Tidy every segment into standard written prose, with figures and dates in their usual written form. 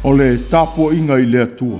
o le tapo inga I le atua.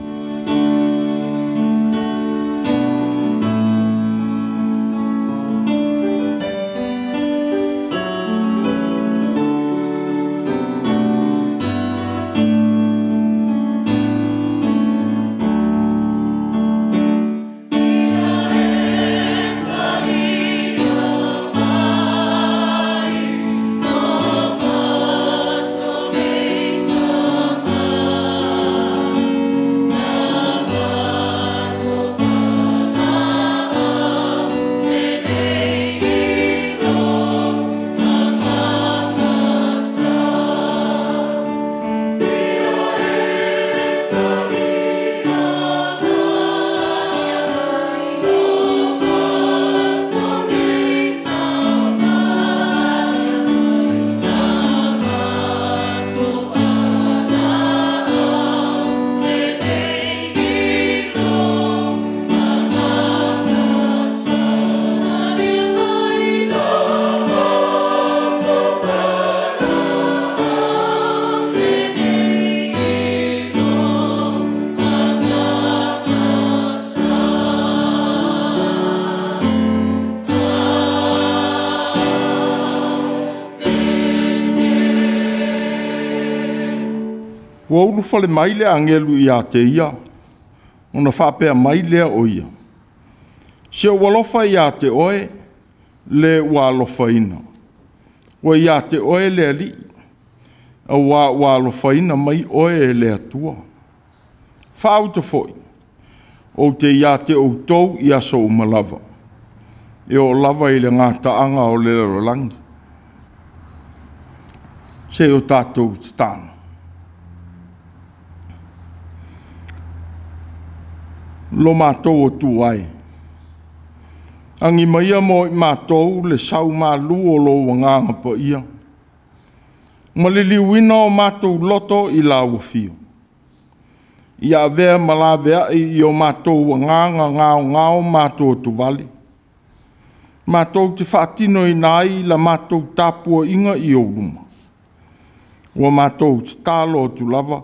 Ua ulu fale mai lea angelu I a te ia, ona whapea mai lea o ia. Se walofa I a te oe, le ua alofa ina. Ua I a te oe lea li, a ua alofa ina mai oe lea tua. Whaauta foi, o te I a te outou I a so umalava. E o lava I le ngata anga o le rolangi. Se o tātou stana. Lo mātou o tu ai. Angi maia mo I mātou le sau mālu o lo wanganga pa ia. Malili wina o mātou loto I la wafio. Ia vea malavea I o mātou wanganga ngao mātou tu vale. Mātou te whaatino I nai la mātou tāpua inga I o luma. Ua mātou te tālo tu lava.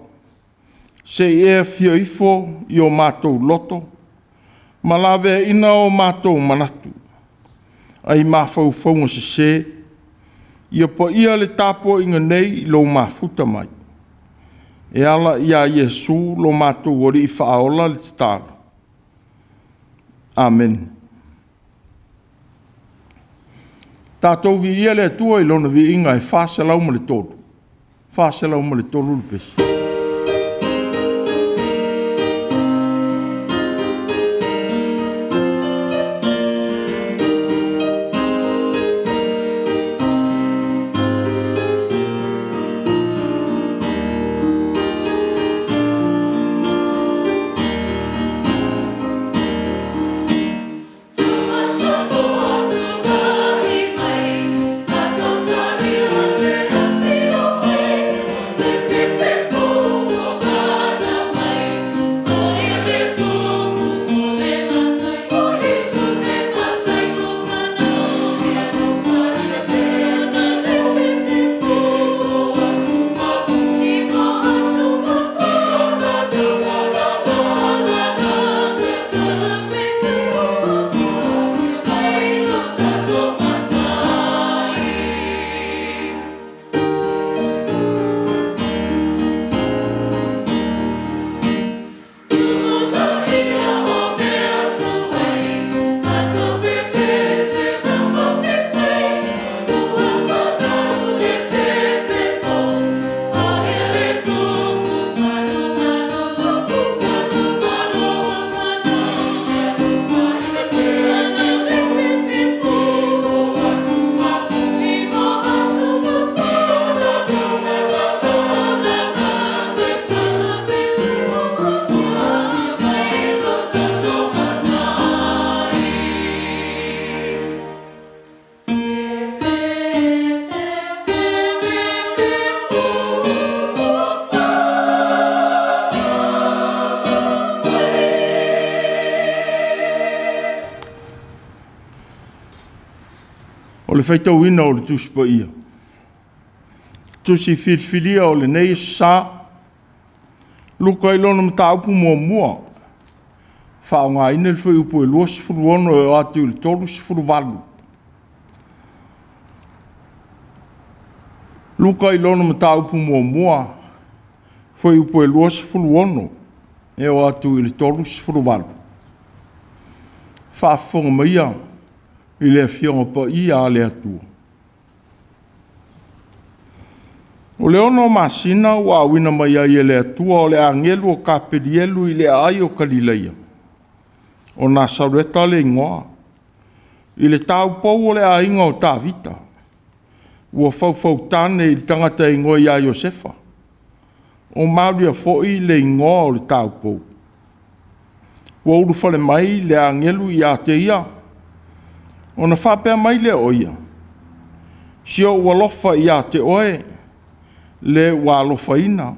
Se e fia ifo I o mātou loto, malawe ina o mātou manatu. Ai mawhauwhaunga se, ia pa ia le tāpua inga nei I lo mafuta mai. E ala ia Yesu lo mātou ori I whaola le tāla. Amen. Tātou vi ia le atua I lona vi inga e whāselau ma le tolu. Whāselau ma le tolu le pesi. O le whaitau ina o le tusipa ia. Tusi whilwhilia o le nei sa, Luka ilona mataupu mua. Whaonga ina le whai upo e lua sifuru ono e atu le tolu sifuru walu. Luka ilona mataupu mua. Whai upo e lua sifuru ono e atu le tolu sifuru walu. Whaafonga maia i le fionga pa ia le atua. O le ono masina wa wina mai ai le atua o le angelu o kaperielu i le ai o Kalileia. O Nasareta le ingoa. I le tau pou o le ainga o Tavita. Ua fau tane i tangata ingoa ia Iosefa. O Maria foi le ingoa o le tau pou. Ua uru fale mai le angelu i a te ia. O na whapea mai le oia. Sio ua lofa i a te oe. Le walofa ina,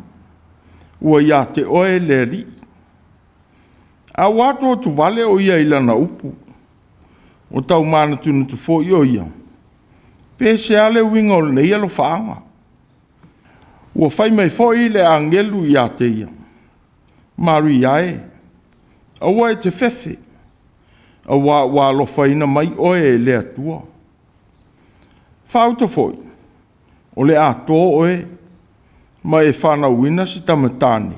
ua ia te oe le li. A wato tu vale o ia ilana upu, o tau mana tunu tu fo i o ia. Pese ale winga o le neia lo whaanga. Ua whai mai fo i le angelu ia te ia. Maria e, a ua e te fefe, a walofa ina mai oe le atua. Whauta foi, o le ato oe, ma e whana wina si tamatani.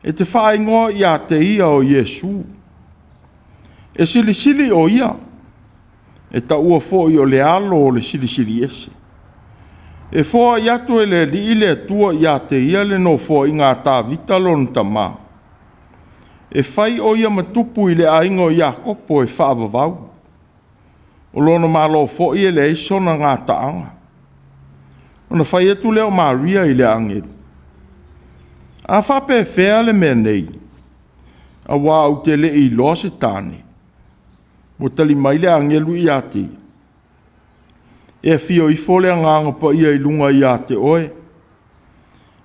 E te whaingoa i a te ia o Iesu. E sili o ia. E ta ua fo i o le alo o le sili ese. E fo i atu e le li le atua i a te ia le no fo i ngā tā vita lon tamā. E whai o ia matupu i le aingo i a kopo e whaavavau. O lona malo fo i e le eisona ngā taanga. Ona whai atu leo Maria i le angelu. A whape whea le mea nei. A wā au te le i loa se tāne. Mo tali mai le angelu i ate. E fio i fole nganga pa ia i lunga i ate oe.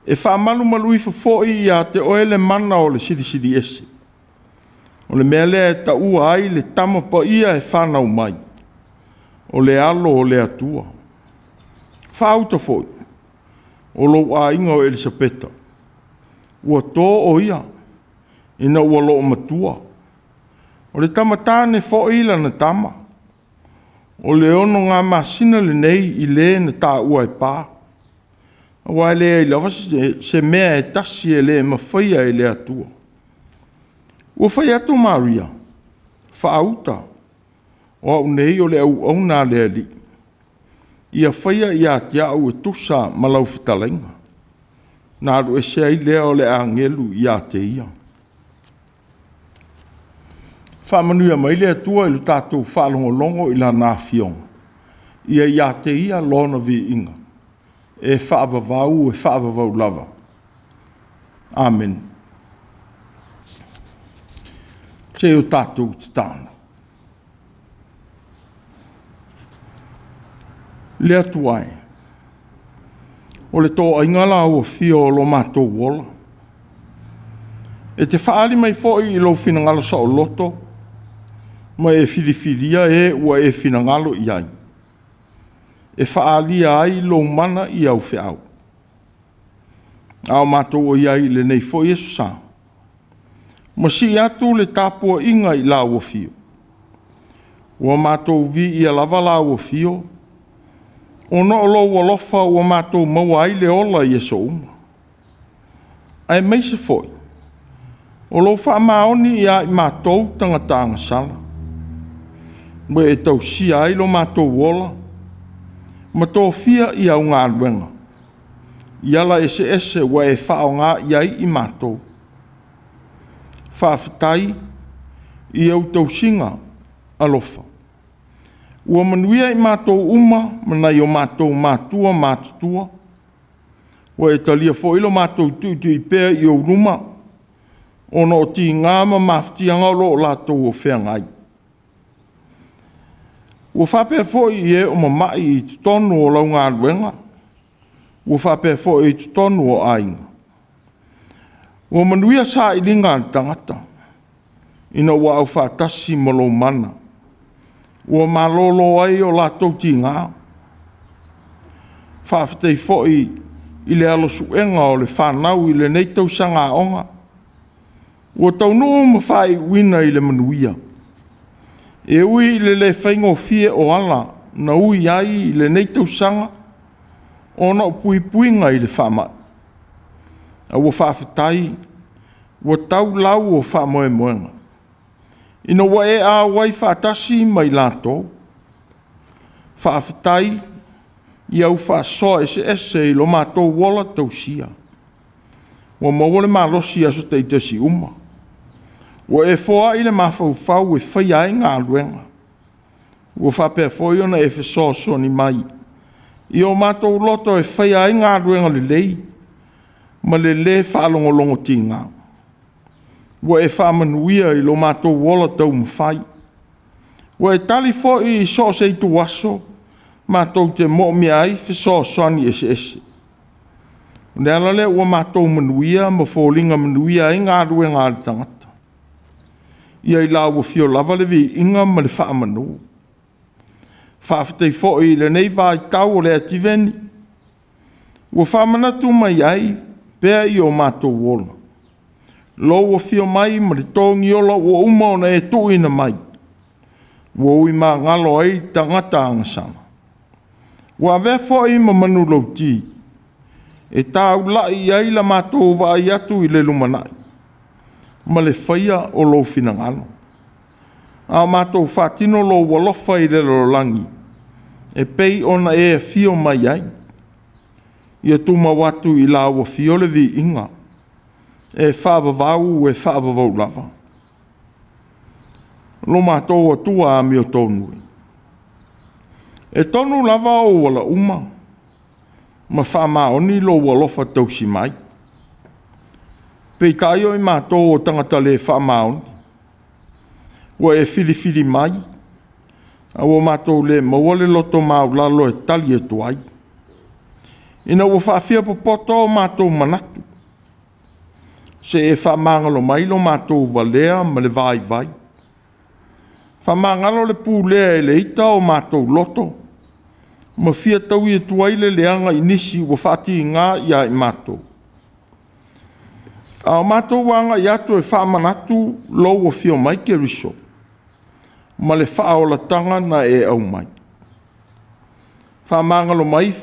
E wha malu i fafoi i ate oe le mana o le sidi ese. O le mea lea e ta ua ai le tama pa ia e whanau mai. O le alo o le atua. Whauta foi, o lo a inga o Elisabeta. Ua tō o ia, ina ua lo matua. O le tamatane fo ila na tama. O le ono ngā masina le nei i le na tā ua e pā. Ua le e lawa se mea e tasi e le mawhaia e le atua. Ua whai atu Maria, whaauta. O au nei o le au nā le ali. Ia whaia ia te au e tusa malau whitalenga. Nā ru e sea i lea o le angelu ia te ia. Whamanuia mai lea tua ilu tātou whalongolongo i la nā fionga. Ia te ia lona vi inga. E whaavavau lava. Amen. Te o tātou te tāna. Lea tuai. O le tō aingala o fio o lo mātou wola. E te whaari mai fōi i lo finangalo sa o loto, ma e filifilia e ua e finangalo i ai. E whaalia ai lo mana i au whiau. Ao mātou o iai le nei fōi e susa. Ma si atu le tāpua inga i la o fio. Ua mātou vi i a lava la o fio, ono o lo walofa ua mātou maua ai le ola i e so uma. Ai mai se foi. O lo wha maoni i a i mātou tangatanga sala. Mwe e tau si ai lo mātou ola. Ma tō fia i au ngā luenga. I ala ese ua e whao ngā i ai i mātou. Whaafitai i au tau singa alofa. Ua manuia i mātou uma, manai o mātou mātutua. Ua e talia fo ilo mātou tuitu i pēr i au ruma. Ono o ti ngāma maftianga o lo lātou o whea ngai. Ua whapea fo i e o mamai i tutonu o lau ngā ruenga. Ua whapea fo i tutonu o ainga. Ua manuia sa i linga tangata. Ina ua au whaatasi malo mana. Ua malolo ai o lātou ti ngā. Whaafetei fo i i le alo suenga o le whanau i le nei tausanga onga. Ua taunuu ma whai wina i le manuia. E ui i le whaingo fie o ala na ui ai i le nei tausanga o na pui puinga i le whamai. A ua whawhitai, ua tau lau o whamoe moenga. Ina ua e a wai whatasi mai lato. Whawhitai, i au whasoa ese i lo mātou wala tausia. Ua mawale malosi aso teitasi uma. Ua e foa i le mawhauwhau e whaiai ngā luenga. Ua whapea foi ona e whesoa soni mai. I o mātou loto e whaiai ngā luenga le lei. Ma le le whaalongolongo ti ngā. Ua e whaamanuia i lo mātou wala tau mawhai. Ua e tali foi i so se i tu waso. Mātou te mo mi ai whesoa soni ese. Ne alale ua mātou manuia ma fōlinga manuia i ngā luenga le tangata. Ia i lau fio lava le vi inga ma le whaamanu. Whaafetei foi le nei vai tau o le ativeni. Ua whaamanatu mai ai pēr i o mātou wona. Lo ua fio mai ma le tōngi ola ua umaona e tuina mai. Ua ui mā ngalo ai tangata angasana. Ua vea foi ma manu lauti. E tau lai ai la mātou vai atu i le lumanai. Ma le whaia o lo finangalo. A mātou whātino lo walofa i le lorangi. E pei ona e fio mai ai. Ia tuma watu i la ua fio le vi inga. E whaavavau e whaavavau lava. Lo mātou atua a mi o tōnui. E tonu lava o wala uma. Ma whaamaoni lo walofa tausi mai. Pei kai o i mātou o tangata le whaamaoni. Ua e whiriwhiri mai. A ua mātou le mawale loto mau lalo e tali e tuai. Ina ua whaafia popoto o mātou manatu. Se e whaamangalo mai lo mātou valea ma le vai vai. Whaamangalo le pūlea e le ita o mātou loto. Ma fia tau i tuai le leanga inisi ua whaati ngā ia i mātou. A mātou wanga i atu e whaamanatu lo ua fio mai ke riso. Ma le whaola tanga na e au mai. Whaamangalo mai,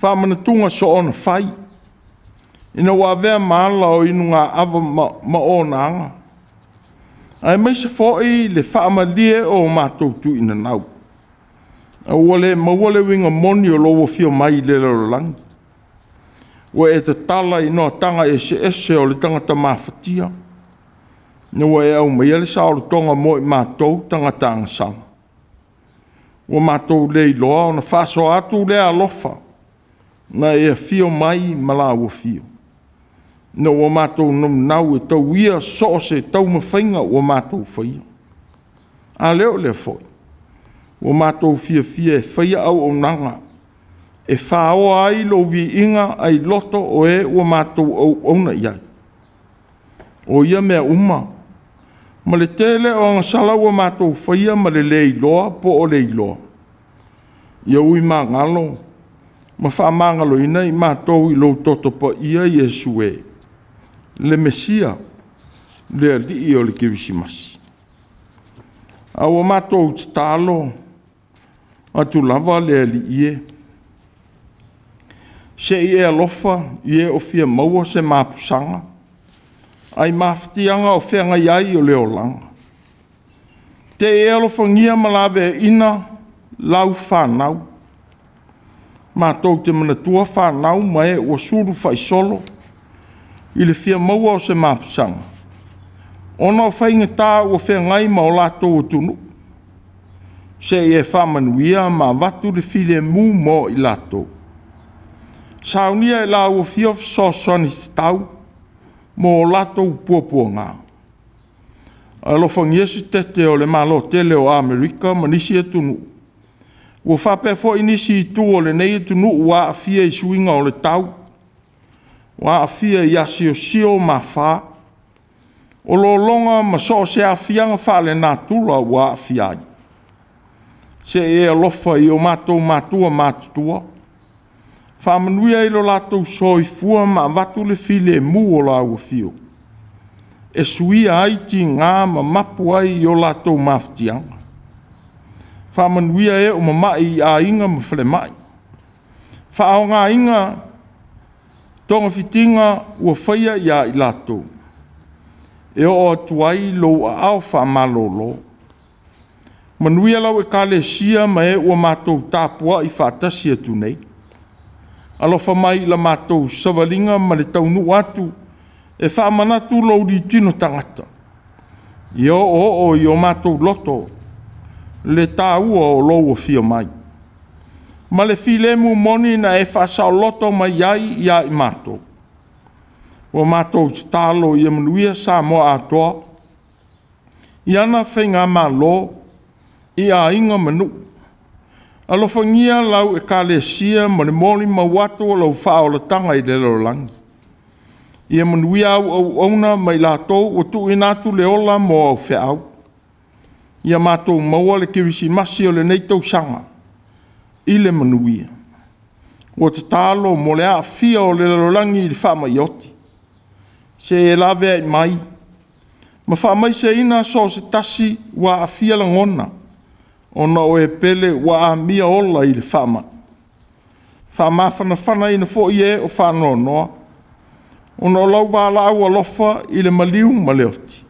whaamanatunga so ona whai. Ina wawea maala o inu ngā awa ma o nanga. Ai mai se foi le whaamalie o mātou tu ina nau. A mawale winga moni o lowo fio mai le lorangi. Ua e te tala i noa tanga ese o le tangata mawhatia. Na ua e au mai ele sa o le tonga mo i mātou tangata angasanga. Ua mātou le iloa o na whaso atu le alofa. Na e fio mai mala ua fio. Na ua mātou nau e tau ia so se tau mawhainga ua mātou whaia. A leo le foi. Ua mātou fia e whaia au o nanga. E whao ai lo vi inga ai loto o e ua mātou au ona iai. O ia mea uma. Ma le tele o angasala ua mātou whaia ma le iloa po o le iloa. Ia ui mā ngalo. Ma whaamangalo ina i mātou i lo toto pa ia Iesu e. Le Mesia. Le ali o le Kirisimasi. A ua mātou te talo. Atu lava le ali ie. Se i e alofa, i e o fia maua se māpusanga. Ai mawhitianga o whenga iai o leo langa. Te e alofa ngia malawe ina lau whanau. Mātou te manatua whanau mai o suru whai solo. I le fia maua o se māpusanga. Ona o whainga tā o whengai ma o lātou o tunu. Se e whamanuia ma watu le file mu mo i lātou. Saunia e la ua fiof so soni tau mo latou puapua ngā. Alofa ngiesi tete o le malo tele o Amerika ma nisi e tunu. Ua whape fo inisi i tu o le nei e tunu ua a fia i suinga o le tau. Ua a fia i asi o sio ma wha. O lo longa ma so se a fianga wha le nā tura ua a fia ai. Se e alofa i o mātou mātua mātutua. Whamanuia i lo lātou soifua ma watu le file mu o la ua fio. E suia ai ti ngā ma mapu ai i o lātou maftianga. Whamanuia e o mamai a inga ma whale mai. Whaao ngā inga tonga fitinga ua whaia ia i lātou. E o atuai lo a au whamalolo. Manuia lau e kale sia ma e ua mātou tāpua i whātasi atu nei. Alofa mai la mātou savalinga ma le taunu atu e whaamanatu lo di tino tangata. I o i o mātou loto le tāua o lo o fia mai. Ma le filemu moni na e whaasao loto mai iai ia i mātou. O mātou tālo i amanuia sa moa atoa. I ana whainga mā lo i a inga manu. Alofangia lau e kale sia ma le moli ma watu o lau whao la tanga i le lorangi. I amanuia au auna mai lātou o tu inatu le ola mo au whiau. I a mātou maua le kirisi masi o le neitau sanga. I le manuia. O te tālo mo le a fia o le lorangi i le wha mai oti. Se e lawe ai mai. Ma wha mai se ina so se tasi wa a fia la ngona. Ona o e pele wa a mia ola i le whama. Whama whana ina fo i e o whanoa noa. Ona o lau wala au alofa i le maliu ma leoti.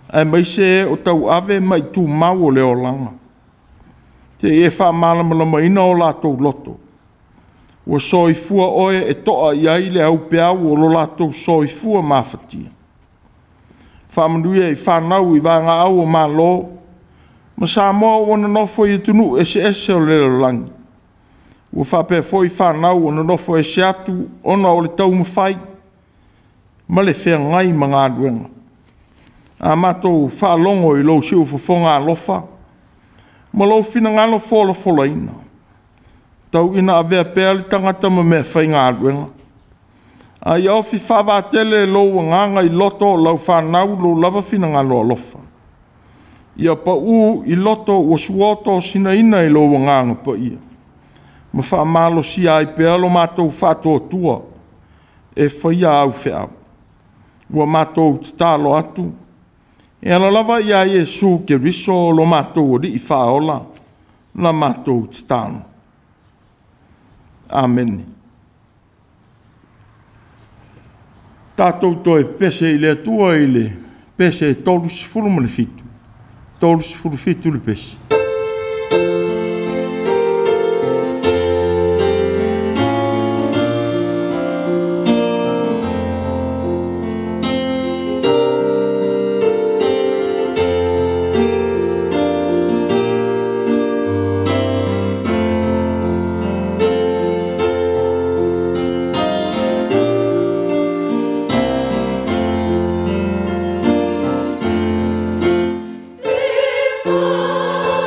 Ai mai se e o tau ave mai tu mau o leo langa. Te e whamalama ina o lātou loto. Ua soifua oe e toa i ai le au peau o lo lātou soifua mawhatia. Whamanuia i whanau i wanga au o malo. Ma sa moa wana nofo i tunu ese o lelo langi. Ua whape foi whanau wana nofo ese atu ona o le tau mawhai. Ma le whea ngai ma ngā duenga. A mātou whalongo i lo siu whafonga alofa. Ma lo fina ngalo fola fola ina. Tau ina avea pēr li tangata ma mea whai ngā duenga. A i ofi whawa tele lo nganga i loto lau whanau lo lava fina ngalo alofa. Ia pa u i loto o suoto sina ina i lo nganga pa ia. Ma wha malo si ai pealo mātou whato tua e whaia au whiau. Ua mātou te tālo atu. E ala lava ia Iesu ke riso lo mātou o di i whaola na mātou te tāno. Amen. Tātou toi pese i le atua i le pese e tolu sifuru mani fitu. Todos por feito de peixe. Before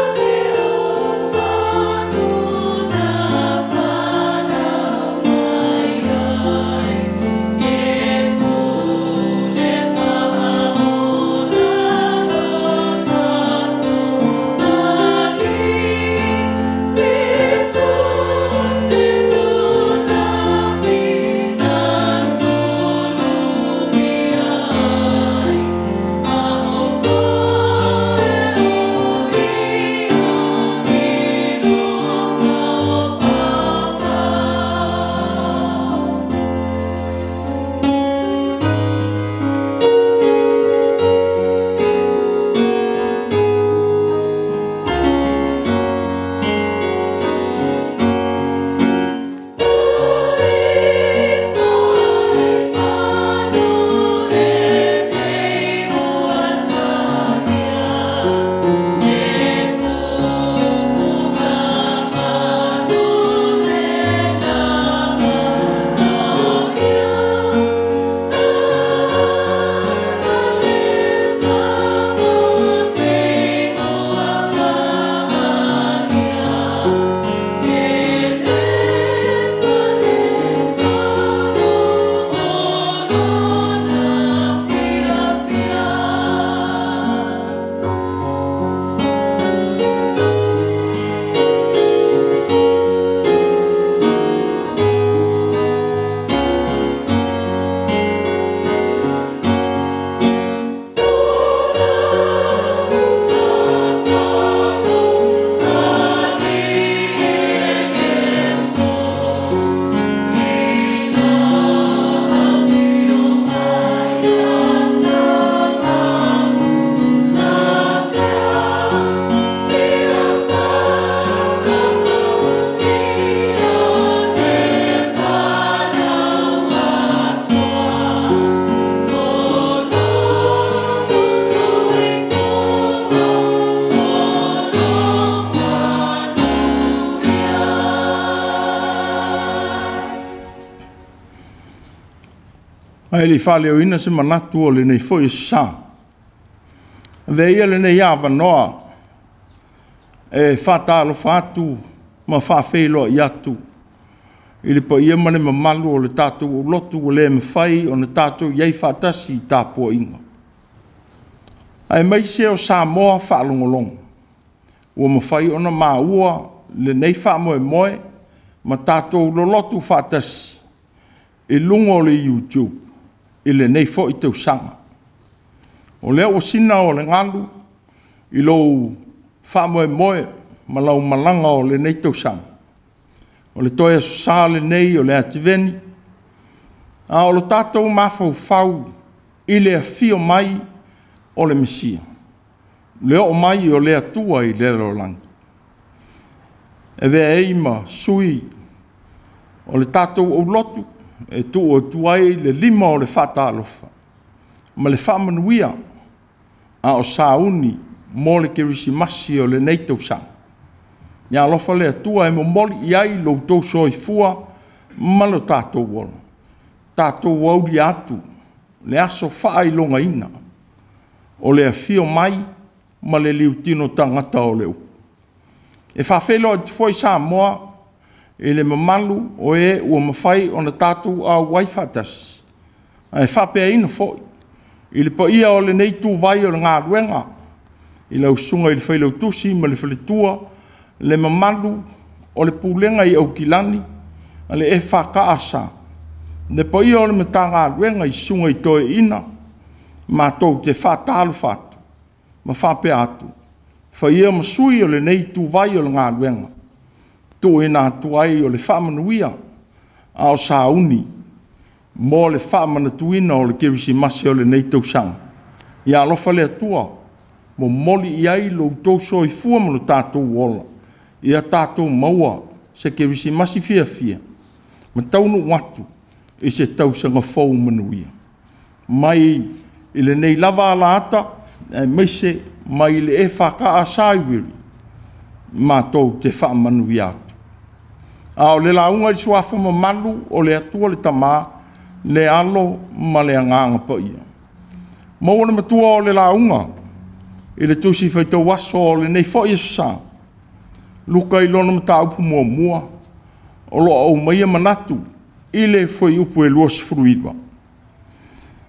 Ai le whale o ina se manatu o le nei fo sa. Veia le nei awa noa. E whatalo whatu ma whawhelo i atu. I le pa ia mane mamalu o le tātou o lotu o le mwhai o le tātou iei whatasi i tāpua inga. Ai mai se o Samoa whaalongolongo. Ua mawhai ona maua le nei whaamoe moe ma tātou lo lotu whatasi. I lungo le YouTube. I le nei fo i tau sanga. O lea o sina o le ngalu. I lo whaamoe moe ma lau malanga o le nei tau sanga. O le toia sa le nei o le ativeni. A o le tātou mawhau whau i le fio mai o le Mesia. Leo o mai o le atua i le rolangi. E vea eima sui o le tātou o lotu e tu o tuai le lima o le whata alofa. Ma le whamanuia a o sauni mo le kerisi masi o le neitau sang. Ia alofa le atua e mo moli iai lo tau soi fua ma lo tātou wala. Tātou wauri atu le aso whaai longa ina. O le fio mai ma le liu tino tangata o leu. E whawhelo e tufoi Samoa e le mamalu o e ua mawhai o na tātou a waifatas. E whapea ina foi. I le pa ia o le neitu vai o le ngā ruenga. I lau sunga i le whailau tusi ma le whalitua le mamalu o le pulenga i au kilani a le e whaka asa. Le pa ia o le mata ngā ruenga i sunga i toe ina ma tau te whatalu whatu, ma whape atu. Whaia masui o le nei tu vai o le ngā ruenga. Tu e nā tuai o le whamanuia a o sauni, mo le whamanatuina o le kerisi masi o le nei tau sang. Ia alofa le atua, mo moli iai lo tau soi fua manu tātou wola. Ia tātou maua se kerisi masi fia fia. Ma taunu watu e se tau sanga fau manuia. Mai i le nei lava ala ata, meise mai le e whaka a saiwiri, ma tau te whaamanu i atu. A o le launga i suafa ma malu o le atua le tamā, le alo ma le anganga pa ia. Maua na matua o le launga, i le tusi whaitau waso o le nei fo i sa. Luka i lona mata upu mua mua, o lo au maia manatu, i le foi upu e luas fruiva.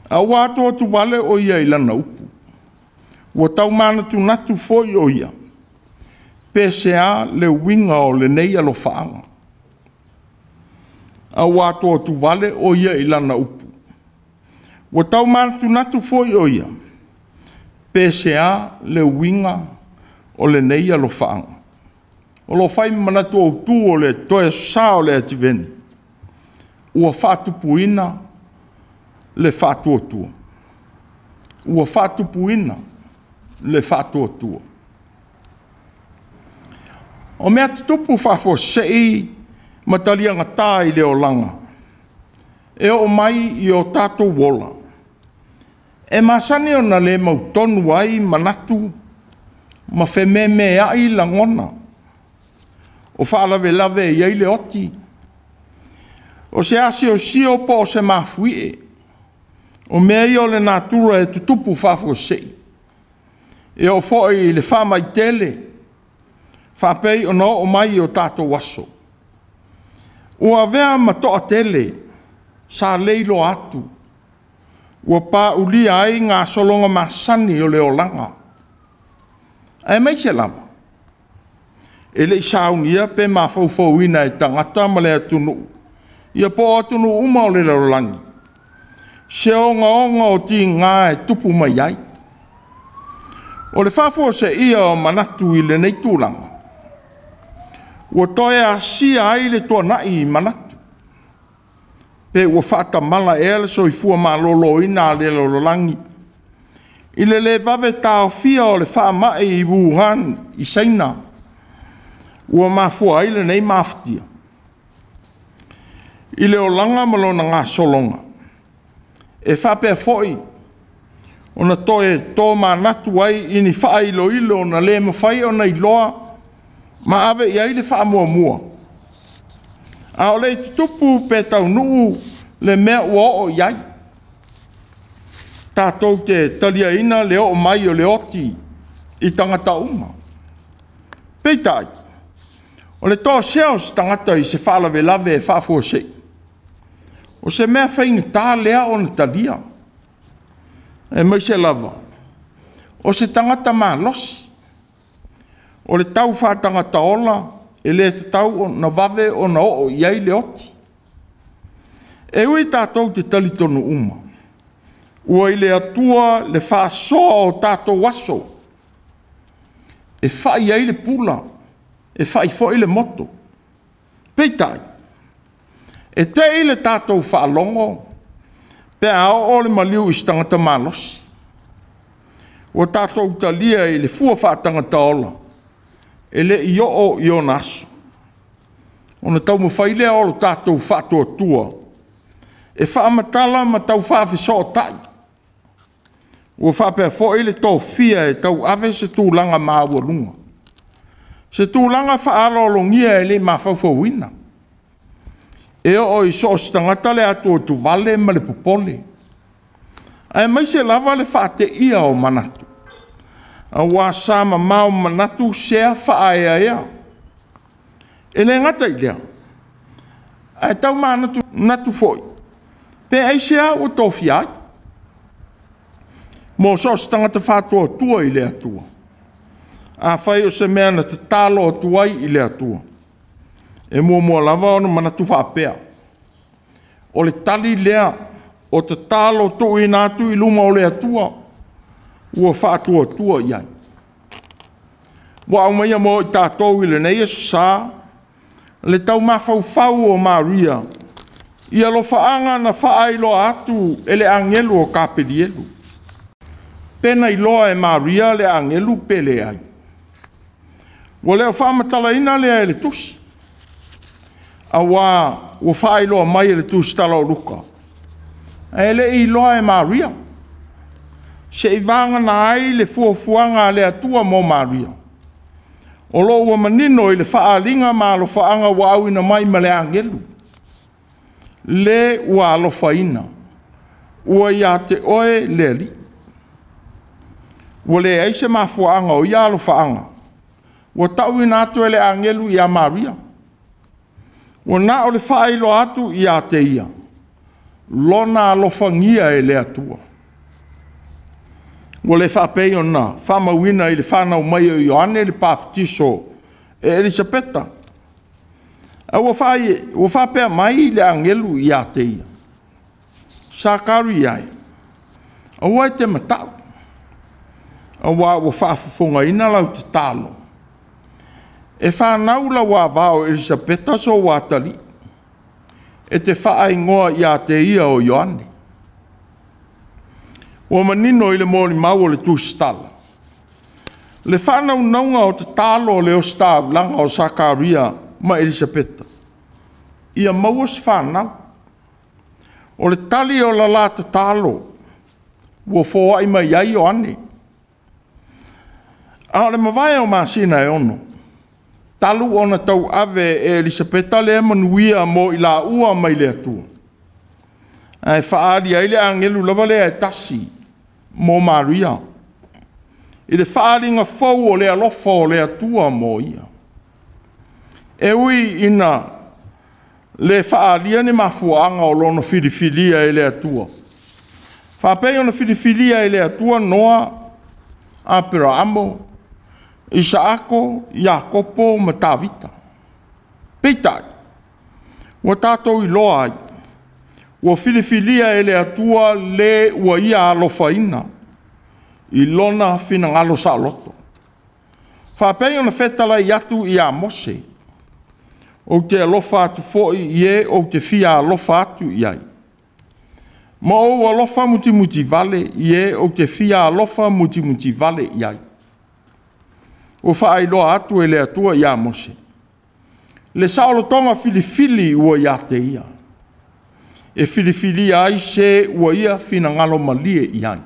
A wato atu wale o ia i lana upu. Ua tau mana tu natu foi o ia. PCA le winga o le nei alo whaanga. A wato atu wale o ia i lana upu. Ua tau mana tu natu foi o ia. PCA le winga o le nei alo whaanga. O lo whai manatu o tu o le toe sa o le ativeni. Ua whatupuina le whatuotua. Ua whatupuina le whatuotua. O mea tutupu whafo sei matalia ngatā i leo langa. E o mai i o tātou wola. E masani o na le mautonu ai manatu ma whememe ai langona. O whaalawe lawe i eile oti. O se asi o sio po o se mafui e. O mea i o le natura e tutupu whafo sei. E o fo i le whama i tele. Whapei o no o mai o tātou waso. Ua vea matoa tele. Sa leilo atu. Ua pā uli ai ngā solonga masani o le olanga. E mai se lama. E le isaunia pe ma fau ina e tangata ma le atunu. Ia po atunu uma o le laulangi. Se onga o ti ngā e tupu mai ai. O le whafo se ia o manatu i le nei tūlanga. Ua toe a sia ai le toa nai i manatu. Pe ua whata mala e le so i fua ma lolo ina le laulangi. I le vave tau fia o le wha mai i Wuhan i Saina. Ua mafua ai le nei maftia. I le o langa malona ngā solonga. E whapea foi. O na toe tō manatu ai i ni wha ilo ilo na le mawhai o na iloa. Ma ave i ai le wha mua mua. A o le tupu pe tau nuu le mea ua o iai. tātou te taliaina leo o mai o leoti I tangata uma. Peitai, o le toa seo se tangata I se whalawe lave e whafua se. O se mea whainga tā lea o na talia. E mai se lava. O se tangata maa losi. O le tau whātangata ola, e le te tau o na wave o na o iai leoti. E ui tātou te talitonu uma. Ua I le atua le whaasoa o tātou waso. E whai ai le pula. E whai fo I le moto. Peitai. E te I le tātou whaalongo. Pe ao o le maliu I stangata malosi. Ua tātou talia I le fua whaatangata ola. E le I o I o naso. O na tau mawhailea o lo tātou whaatua tua. E whaamatala ma tau whaafeso o tai. Ua whaapea fo I le tau fia e tau ave se tūlanga māua lunga. Se tūlanga whaalolongia e le mawhauwhauina. E o I so stangata le atu o tu vale ma le pupole. Ai mai se lava le whaate ia o manatu. A wā sama mau manatu sea whaaya ea. E le ngata I lea. Ai tau manatu natu foi. Pe ai sea o tofi ai. Mo so stangata whātua tua I le atua. A whai o se mea na te talo o tuai I le atua. E mua lava o na manatu whaapea. O le tali lea o te talo tu I nātu I luma o le atua. Ua whātua tua iai. Wa umaia mo I tātou I le nei e sā. Le tau mawhauwhau o Maria. Ia lo whaanga na whaailo atu e le angelu o kapedielu. Pena I loa e Maria le angelu pele ai. Wa leo whaamatala ina lea e le tusi. A wā whailoa mai e le tusi tala o luka. E le I loa e Maria. Se I vanga na ai le fuafuanga le atua mo Maria. O lo ua manino I le whaalinga ma lo whaanga wāwina mai ma le angelu. Le ua alofa ina. Ua ia te oe le li. Ua le eise ma fuanga o ia alofa anga. Ua tau ina atu e le angelu ia Maria. Ua na o le whailo atu ia te ia. Lona alofa ngia e le atua. Ua le whapei o na whamawina I le whanau mai o Ioane le paptiso e Elisabeta. Ua whapea mai le angelu ia te ia. Sakari ai. Ua te matau. Ua whaafufunga ina lau te talo. E whanau la wā vāo Elisabeta so wātali. E te whaai ngoa ia te ia o Ioane. Ua manino I le mōni mau o le tūstala. Le whanau naunga o te talo o le o stau langa o Sakaria ma Elisabeta. Ia mauas whanau. O le tali o la lata talo. Ua fōa I mai ai o ane. A le mawai o māsina e ono. Talu o na tau ave e Elisabeta le manuia mo I la ua mai le atua. Ai whaari ai le angelu lava le e tasi. Mo Maria. I le whaaringa fau o le alofa o le atua mo ia. E ui ina le whaaria ni mafuanga o lono filifilia e le atua. Whapei ona filifilia e le atua noa Abrahamo, Isaako, Iakopo, ma Tavita. Peitai. Ua tātou I loa ai. Ua filifilia e le atua le ua ia alofa ina. I lona fina ngalo sa loto. Whapei ona whetala I atu I a Mose. O te alofa atu foi ie o te fia alofa atu iai. Ma o alofa muti vale ie o te fia alofa muti vale iai. O whaailoa atu e le atua I a Mose. Le saolotonga filifili ua ia te ia. E filifili ai se ua ia fina ngalo malie iai.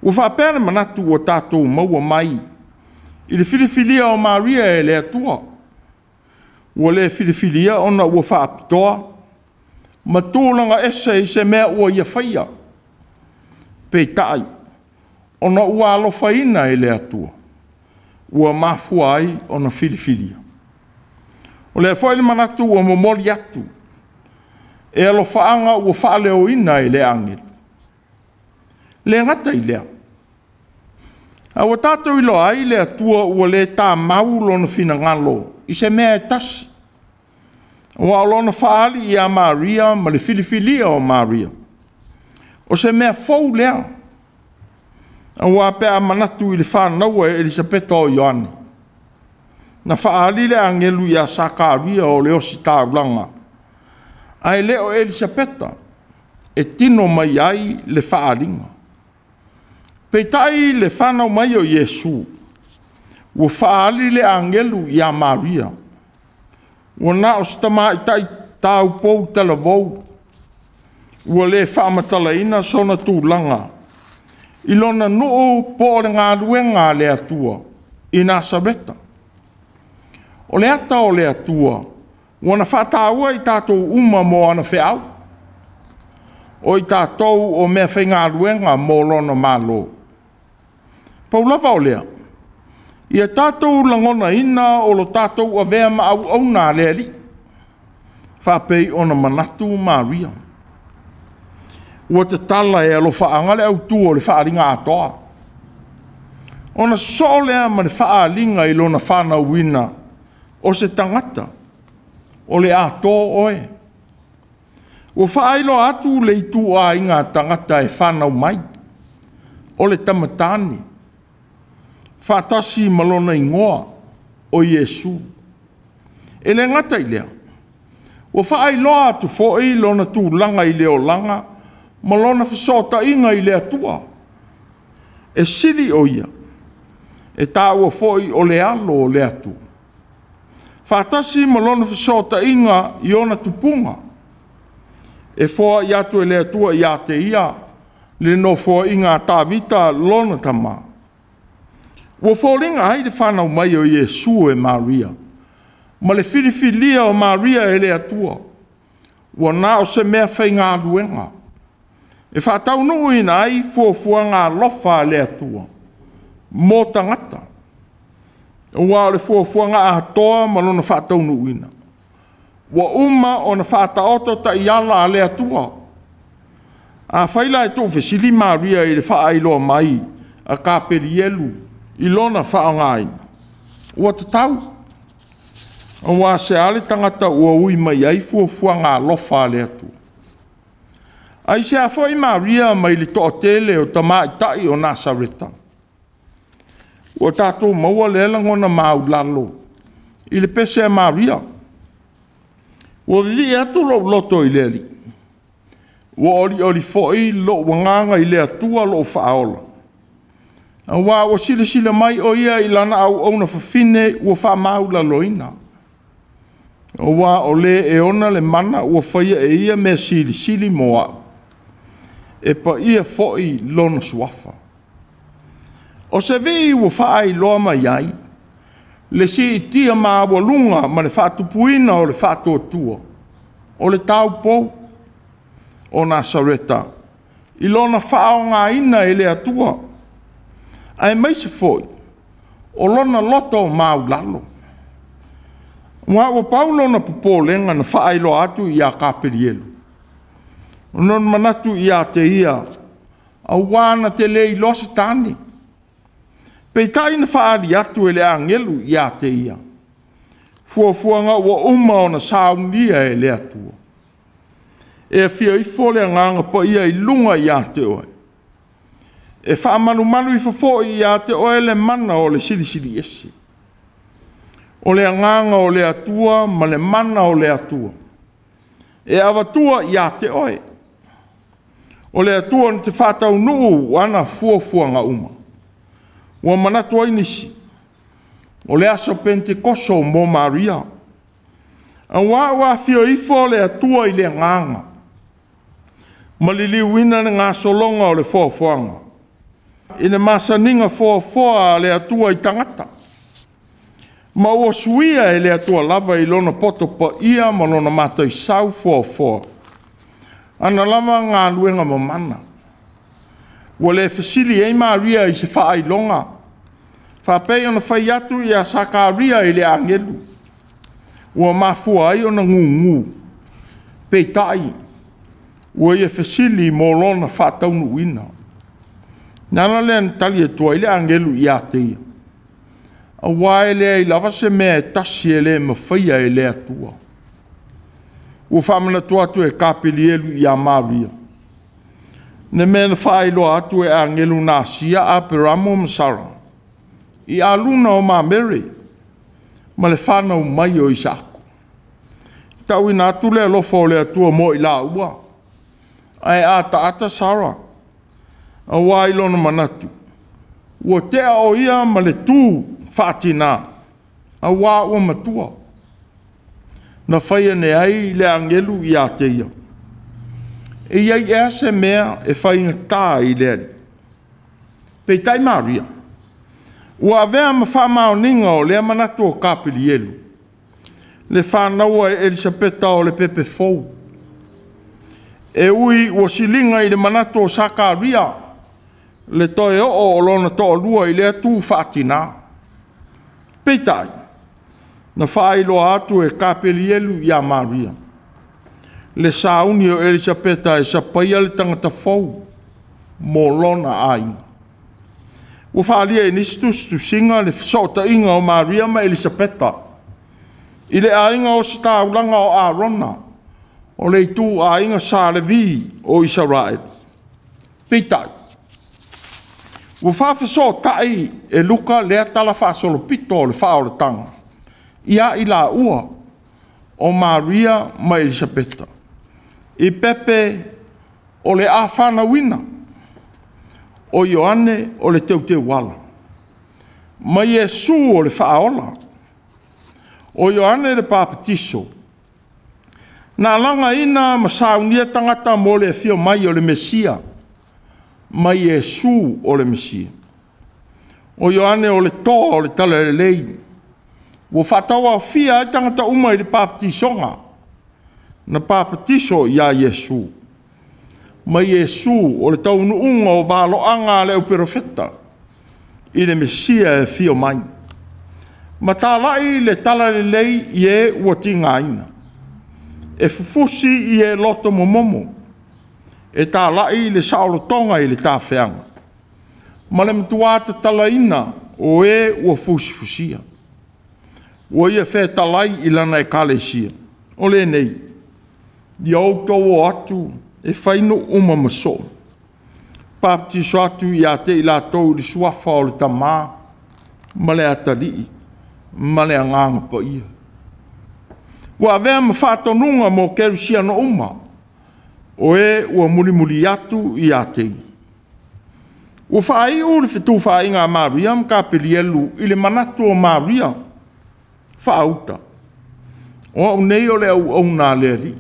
Ua whapena manatu o tātou maua mai. I le filifilia o Maria e le atua. Ua le filifilia ona ua whaapitoa. Ma tūlanga ese I se mea ua ia whaia. Peitai, ona ua alofaina e le atua. Ua mafua ai ona filifilia. O le foi le manatu ua momoli atu. E alofaanga ua whaaleo e le angel. Le ngata i lea. Awa tātou ilo ai le atua ua le tā maulo na fina ngalo. I se mea e tasi. Ua alona whaali i a Maria ma le filifilia o Maria. O se mea fau lea. Ua pe a manatu i le whanau e Elisabeta o Ioane. Na whaali le angelu i a Sakaria o le osi tāulanga. Ai le o Elisabeta e tino mai ai le whaalinga. Peitai le whanau mai o Yesu. Ua whaali le angelu i a Maria. Ua na o stama i tai tau pou tala vau. Ua le whaamatala ina sona tūlanga. Ilona nuu po le ngā luenga le atua i Nasareta. O le ata o le atua, wana whataua i tātou uma mo ana whiau. O i tātou o mea whai ngā luenga mō lona mālo. Paulawa o lea, ia tātou langona ina o lo tātou a vea ma au na lea li. Whapei ona manatu Maria. Ua te tala e alo whaanga le au tū o le whaaringa atoa. Ona so lea ma le whaaringa i lona whanau ina o se tangata o le atoa oe. Ua whaailo atu le itu a inga tangata e whanau mai o le tamatani. Whatasi malona ingoa o Yesu. E le ngata i lea. Ua whaailo atu fo'i lona tūlanga i leo langa malona whasota inga i le atua. E siri o ia. E tāua foi o le alo o le atua. Whatasi malona whasota inga i ona tupunga. E fua i atu e le atua i ate ia. Le no fua inga tāvita lona tama. Ua fōringa hai le whanau mai o Yesu e Maria. Ma le filifilia o Maria e le atua. Ua nā o se mea whai ngā luenga. E whātau nui na ai fuafua ngā lofa le atua. Mō tangata. Ua le fuafua ngā atoa malona whātau nui na. Ua uma o na whātaoto ta i ala le atua. A whaila e tō whesili Maria i le whaailoa mai a kāperi elu i lona whaangaina. Ua te tau. Ua se ale tangata ua ui mai ai fuafua ngā lofa le atua. Ai se a foi Maria mai li toa tele o tamai tai o Nasareta. O tātou maua le langona mau lalo. I le pese a Maria. O vivi atu lo loto i leli. O oli foi lo wanganga i le atua lo whaola. A wā o sile mai o ia i lana au na whawhine ua wha mau lalo ina. O wā o le e ona le mana ua whaia e ia me sili moa. E pa ia foi lona suafa. O se vei ua whaai loa mai ai, le si i tia maa walunga ma le whaatupuina o le whaatotua, o le tau pou, o Nasareta, i lona whao ngā ina e le atua. Ai mai se foi, o lona loto mau lalo. Ngā ua paulo na pupolenga na whaai loa atu i a kāperielu. Non manatu i a te ia, a wana te lei losa tani. Peitai na whaari atu e le angelu i a te ia. Fuafuanga ua uma o na saungia e le atua. E a fia i fole nganga po ia i lunga i a te oe. E wha manu i fafo i a te oe le mana o le siri esi. O le nganga o le atua ma le mana o le atua. E avatua i a te oe. O le atua na te whātau nuu ana fuafuanga uma. Ua manatu ai nisi. O le aso Pentekoso mō Maria. A wā fio ifo le atua i le nganga. Maliliu ina ngā solonga o le fuafuanga. I le masaninga fuafua le atua i tangata. Ma ua suia e le atua lava i lona poto pa ia ma lona mata i sau fuafua. Ana lama ngā luenga mamana. Ua le fesili ei Maria i se whaailonga. Whapei ona whai atu i a Sakaria i le angelu. Ua mafua ai ona ngungu. Peitai. Ua ia fesili mo lona whataunu ina. Nana le antali e tua i le angelu i a teia. A wae lea i lava se mea e tasi e le mawhaia e lea tua. Ua whamana tua atu e kapili elu i a Maria. Ne mea na whaeloa atu e angelu nā sia a peramo masara. I a luna o ma Mary. Ma le whanau mai o Isaku. Tau ina atu le alofa o le atua mo i la ua. Ai a taata Sara. A wailona manatu. Ua tea o ia ma le tū whātina. A wā ua matua. Na whaia ne ai le angelu i a teia. E iai ea se mea e whainga tā i le. Peitai Maria. Ua avea ma whamao ninga o lea manatu o kapili elu. Le whanaua e Elisabeta o le pepe fou. E ui ua silinga i le manatu o Sakaria. Le toe o lona toa lua i lea tū whātina. Peitai. Na whaailoa atu e kapili elu i a Maria. Le sauni o Elisabeta e sapaia le tangata fou. Mo lona aina. Ua whaalia e nistus tu singa le sota inga o Maria ma Elisabeta. I le ainga o sa taulanga o Arona. O le tu ainga sa le vi o Israel. Peitai. Ua whawhiso tai e luka lea tala whaasolo pito o le whaoletanga. Ia i la ua o Maria ma Elisabeta. I pepe o le awhana wina. O Ioane o le teuteu wala. Ma Iesu o le whaola. O Ioane le papatiso. Nā langa ina ma saunia tangata mo le fio mai o le Mesia. Ma Iesu o le Mesia. O Ioane o le toa o le tala le lei. Wo whatawa fia e tangata uma i le papatisonga. Na papatiso ia Iesu. Ma Iesu o le taunu unga o waloanga le uperofeta. I le Mesia e fio mai. Ma tālai le tala le lei i e ua tinga ina. E fufusi i e loto momomo. E tālai le saolotonga i le tāwheanga. Ma le mtuata tala ina o e ua fusifusia. Ua ia whē talai i lana e kalesia. O le nei. Di auto o atu e whaino uma maso. Papatiso atu i a te i la tau di suafa o le tamā. Ma le atari. Ma le anganga pa ia. Ua avea ma whātonunga mo kerusia no uma. O e ua muli atu i a te. Ua whaai u le whetu whainga a Maria mka pilielu i le manatu o Maria. Whaauta. O au nei o le au nā lea li.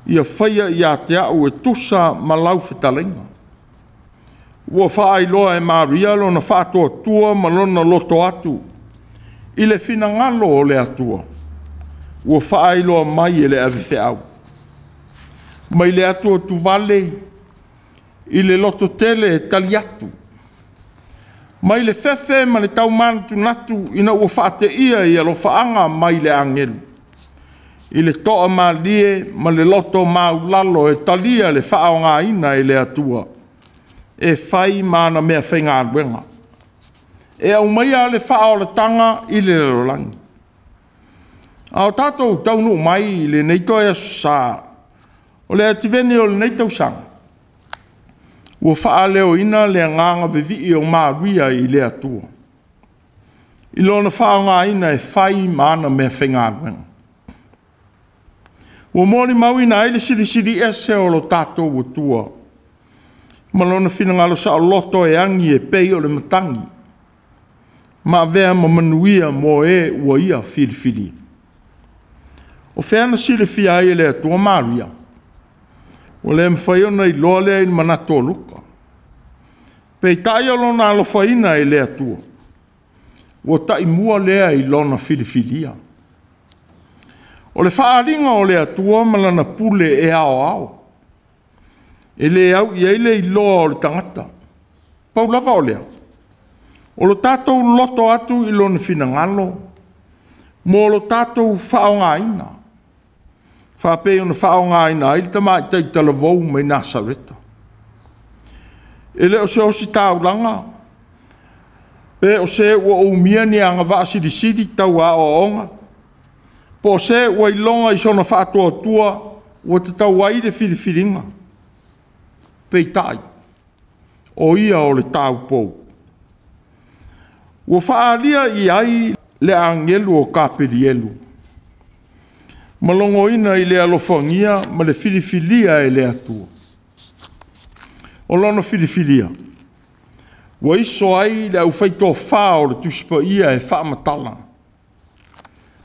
Ia whaia i a te au e tusa ma lau whetalenga. Ua whaai loa e Maria lo na whātua tua ma lona loto atu. I le whina ngalo o le atua. Ua whaai loa mai e le awewhe au. Mai le atua tu vale. I le loto tele e tali atu. Mai le fefe ma le tau manatu natu ina ua whaate ia i alo whaanga mai le angelu. I le toa ma lie ma le loto maulalo e talia le whaonga ina i le atua. E whai mana mea whainga aluenga. E au mai a le whao le tanga i le rolangi. Ao tātou taunu mai i le neito e asusā. O le ativeni o le neito sanga. Ua wha leo ina le nganga vivi o Maria i le atua. I lona whaonga ina e whai mana mea whainga aluenga. Ua mori mau ina ele siri e se o lo tātou o tua. Ma lona whinangalo sa o loto e angi e pei o le matangi. Ma vea ma manuia mo e ua ia whirifiri. O wheana siri fia e le atua Maria. O le mwhaiona i loa lea i manato luka. Pei tai o lona alofaina e le atua. Ua tai mua lea i lona whirifiria. O le whaaringa o le atua malana pule e ao ao. E le au ia ile I loa o le tangata. Pau lava o lea. O lo tātou loto atu I lona finangalo. Mo lo tātou whaonga ina. Whapei ona whaonga ina. Ili tama I tei talavou mai Nasareta. Ele o se osi taulanga. Pe o se ua umia ni anga waa sidi tau a o onga. Po se ua ilonga I sona whaatua tua. Ua te tau waire whiriwhiringa. Pei tai. O ia o le tau pou. Ua whaalia I ai le angelu o kapirielu. Malongo ina I le alofangia ma le whiriwhiria e le atua. O lona whiriwhiria. Ua iso ai le au whaito whao le tuspa ia e whaamatala.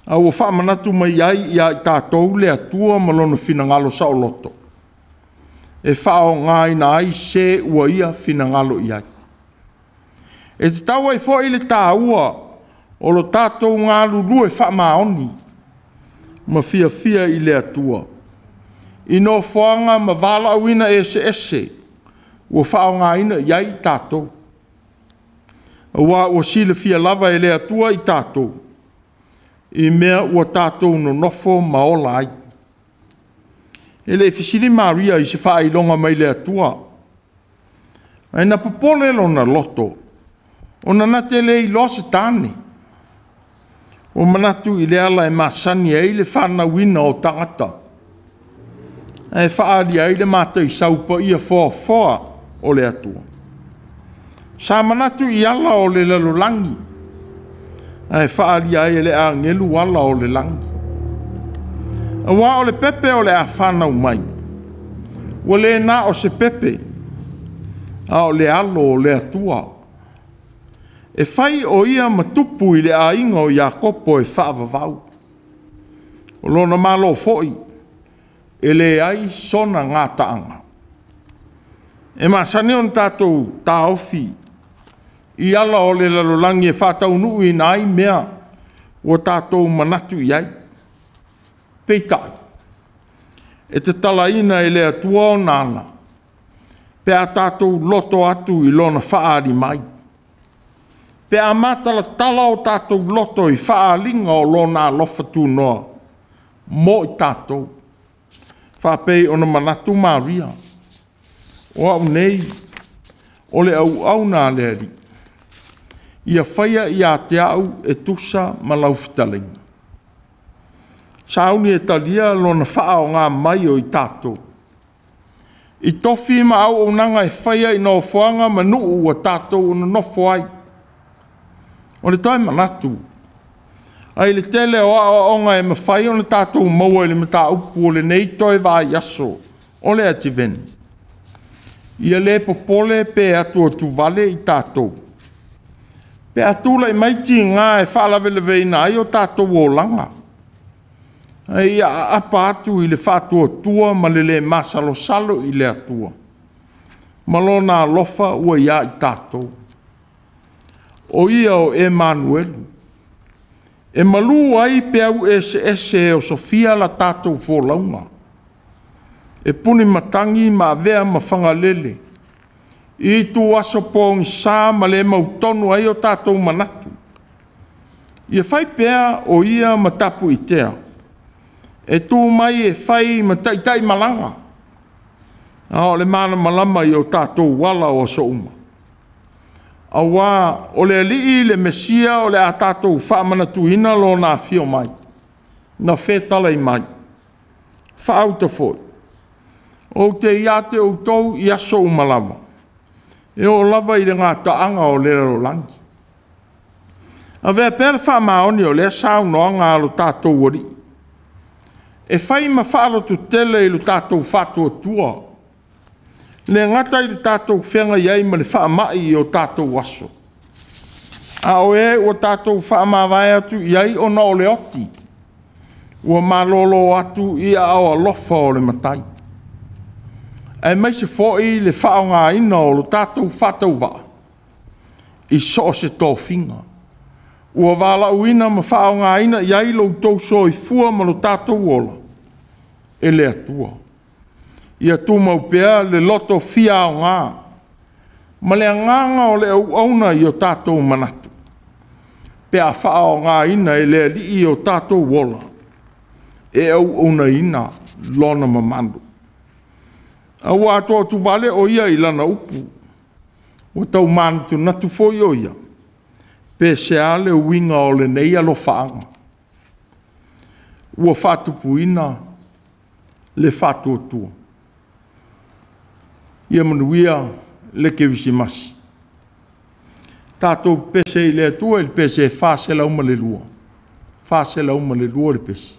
A ua whaamanatu mai ai ia I tātou le atua ma lona finangalo sa o loto. E whao ngai na ai se ua ia finangalo I ai. E te tau ai fo I le tāua o lo tātou ngā lulu e whaamaoni. Ma fia I le atua. I no whaanga ma wala awina ese. Ua whao ngā ina I ai tātou. Ua sile fia lava e le atua I tātou. I mea ua tātou no nofo maola ai. E le fisili Maria I se whailonga mai le atua. Ai na popole lona loto. O na nate le I loa tane. O manatu I le ala e masani e le whana wina o tangata. E whaali ai le mata I saupa ia foa o le atua. Sa manatu I ala o le lalolangi. E whaali ai le angelu ala o le langi. Awa o le pepe o le a whanau mai. Wa le na o se pepe. A o le alo o le atua. E whai o ia matupu I le a inga o Iakopo e whaavavau. O lona malo foi. E le ai sona ngā taanga. E masane on tātou tāofi. I ala o le lalolangi e whātau nui na ai mea. O tātou manatu I ai. Peitai. E te talaina e le atua o nāna. Pe a tātou loto atu I lona whaari mai. Pe a matala tala o tātou loto I whaalinga o lona alofa tū noa. Mo I tātou. Whapei ona manatu Maria. O au nei. O le au nā leri. Ia whaia I a te au e tusa malaufitalinga. Sauni e talia lona whao ngā mai o I tātou. I tofi ma au o nanga e whaia I no whaanga ma nuu ua tātou o nofo ai. O le toi manatu. Ai le tele o aonga e mawhai o le tātou maua le mata upu o le nei toi vai aso. O le ati veni. Ia le popole pe atu o tu vale I tātou. Pe atu lai maiti ngā e whalaveleve ina ai o tātou o langa. Ai apa atu I le whātua tua ma le masalo salo I le atua. Malona lofa ua ia I tātou. O ia o Emanuelu. E malu ai pe au ese o Sofia la tātou fōlaunga. E puni matangi ma vea ma whangalele. I tu aso pōngi sā ma le mautonu ai o tātou manatu. Ia whai pēa o ia ma tapu I tea. E tū mai e whai ma tai malanga. O le mana malama I o tātou wala o so uma. Awa o le alii le mesia o le a tātou whaamanatuina lo nā whio mai. Na whetala I mai. Whaauta fōi. O te iate o tau I aso umalawa. E o lava I le ngā taanga o le rolangi. A vea pēra whaamaoni o le sao noa ngā lo tātou wari. E whai ma whaalotu tele I lo tātou whātua tua. Le ngata I lo tātou whenga iai ma le whaamai o tātou aso. A o e o tātou whaamawai atu iai o na o le oti. Ua malolo atu I a o alofa o le matai. E mai se fōi le whaonga ina o lo tātou whātau wā. I so se tō whinga. Ua wala uina ma whaonga ina iai lo tau so I fua ma lo tātou ola. E le atua. ia tūmau pea le loto fia o ngā. Ma le nganga o le auna i o tātou manatu. Pea wha o ngā ina e le li i o tātou wola. E au una ina lona mamandu. Au ato tu vale o ia i lana upu. O tau manu tu natu foi o ia. Pe se ale winga o le nei alo whaanga. Ua whatu puina le whatu o tua. Ia manuia le ke visi masi. Tātou pese i le atua i le pese e whāsela uma le lua. Whāsela uma le lua le pese.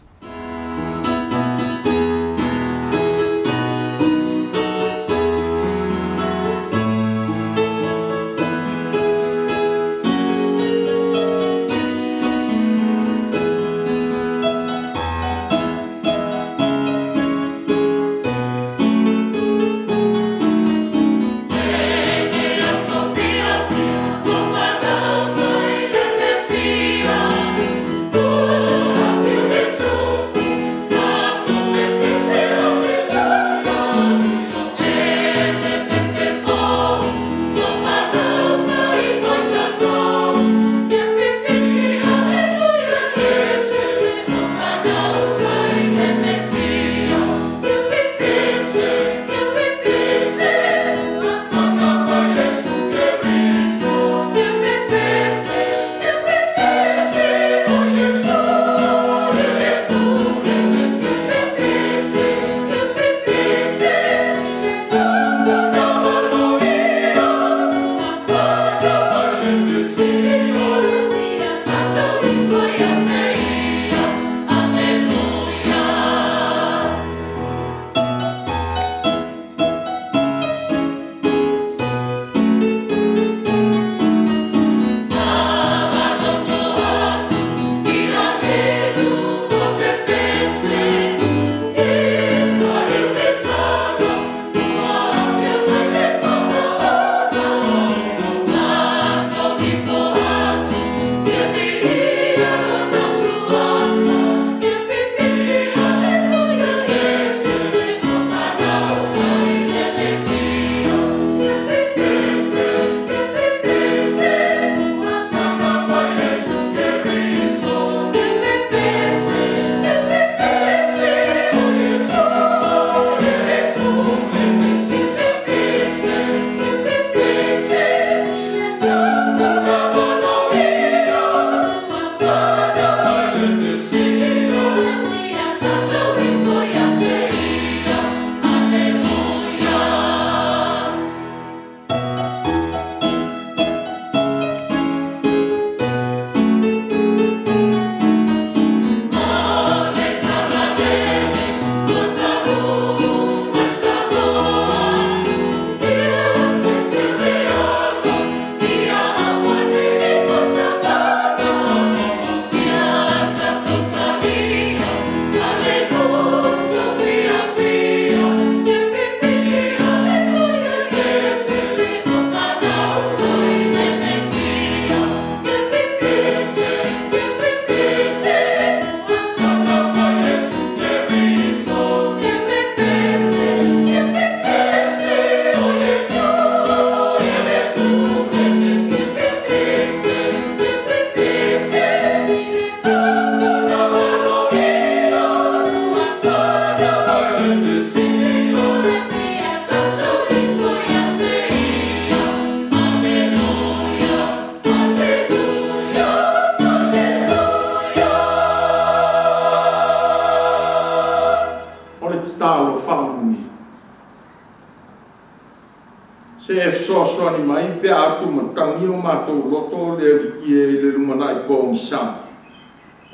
Se e so ni mai pe atu matangi o matou loto le ie le lumana I pong sa.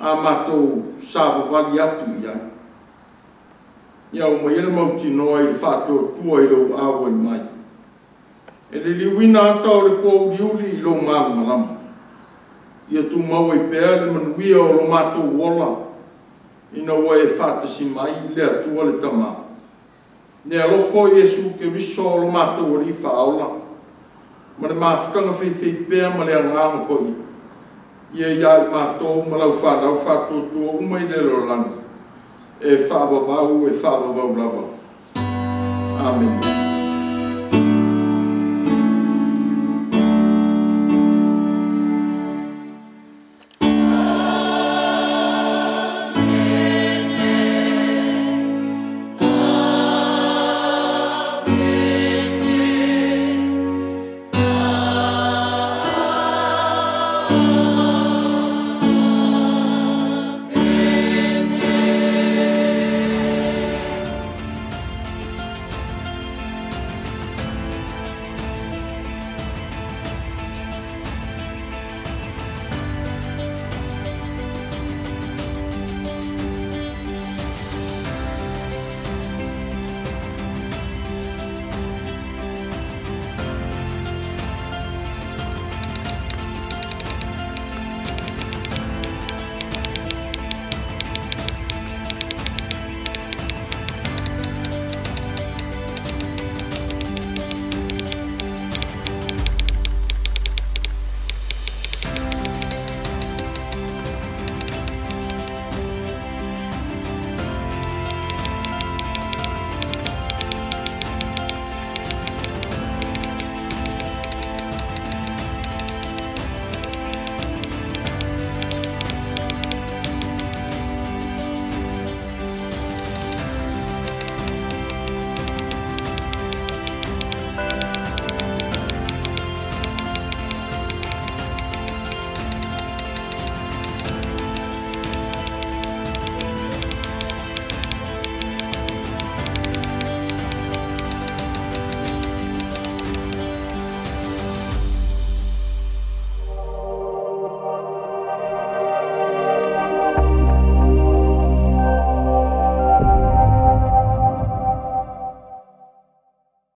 A matou sa vali atu ia. Ia o mai le mauti noa I fato tua I lo awa I mai. E le liwina ata le po liuli I lo malama. Ia tu mau I pea le manuia o lo matou wola. Ina wa e fata si mai le atua le tama. Ne alofo Yesu ke viso lo matou ri faola. Ma le mafutanga fei pea ma le anganga koi. Ia ia matou ma lau fatu tua umai le lo lana. E whabawau e whabawau lava. Amen.